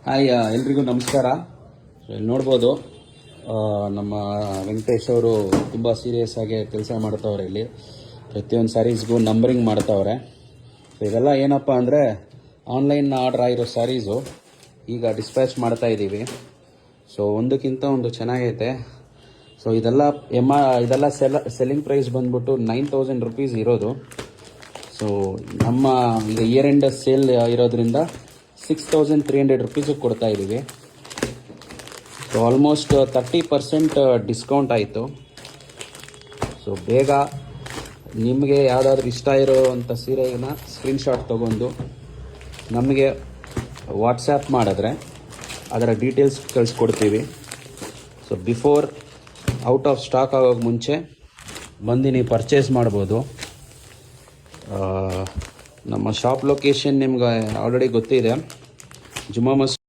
Hi ಎಲ್ರಿಗೂ ನಮಸ್ಕಾರ. ಇಲ್ಲಿ ನೋಡ್ಬೋದು ನಮ್ಮ ವೆಂಕಟೇಶ್ ಅವರು ತುಂಬ ಸೀರಿಯಸ್ ಆಗಿ ಕೆಲಸ ಮಾಡ್ತಾವ್ರೆ. ಇಲ್ಲಿ ಪ್ರತಿಯೊಂದು ಸ್ಯಾರೀಸ್ಗೂ ನಂಬರಿಂಗ್ ಮಾಡ್ತಾವ್ರೆ. ಸೊ ಇದೆಲ್ಲ ಏನಪ್ಪ ಅಂದರೆ ಆನ್ಲೈನ್ ಆರ್ಡರ್ ಆಗಿರೋ ಸ್ಯಾರೀಸು ಈಗ ಡಿಸ್ಪ್ಯಾಚ್ ಮಾಡ್ತಾ ಇದ್ದೀವಿ. ಸೊ ಒಂದಕ್ಕಿಂತ ಒಂದು ಚೆನ್ನಾಗೈತೆ. ಸೊ ಇದೆಲ್ಲ ಸೆಲ್ಲಿಂಗ್ ಪ್ರೈಸ್ ಬಂದ್ಬಿಟ್ಟು 9,000 ರುಪೀಸ್ ಇರೋದು. ಸೊ ನಮ್ಮ ಈಗ ಇಯರ್ ಎಂಡ್ ಸೇಲ್ ಇರೋದ್ರಿಂದ 6,300 ರುಪೀಸಿಗೆ ಕೊಡ್ತಾ ಇದ್ದೀವಿ. ಸೊ ಆಲ್ಮೋಸ್ಟ್ 30% ಡಿಸ್ಕೌಂಟ್ ಆಯಿತು. ಸೊ ಬೇಗ ನಿಮಗೆ ಯಾವುದಾದ್ರೂ ಇಷ್ಟ ಇರೋವಂಥ ಸೀರೆನ ಸ್ಕ್ರೀನ್ಶಾಟ್ ತೊಗೊಂಡು ನಮಗೆ ವಾಟ್ಸ್ಯಾಪ್ ಮಾಡಿದ್ರೆ ಅದರ ಡೀಟೇಲ್ಸ್ ಕಳಿಸ್ಕೊಡ್ತೀವಿ. So before out of stock ಆಗೋಕ್ಕೆ ಮುಂಚೆ ಬಂದು ನೀವು ಪರ್ಚೇಸ್ ಮಾಡ್ಬೋದು. ನಮ್ಮ ಶಾಪ್ ಲೊಕೇಶನ್ ನಿಮ್ಗೆ ಆಲ್ರೆಡಿ ಗೊತ್ತಿದೆ, ಜುಮ್ಮಾ ಮಸ್ಜಿದ್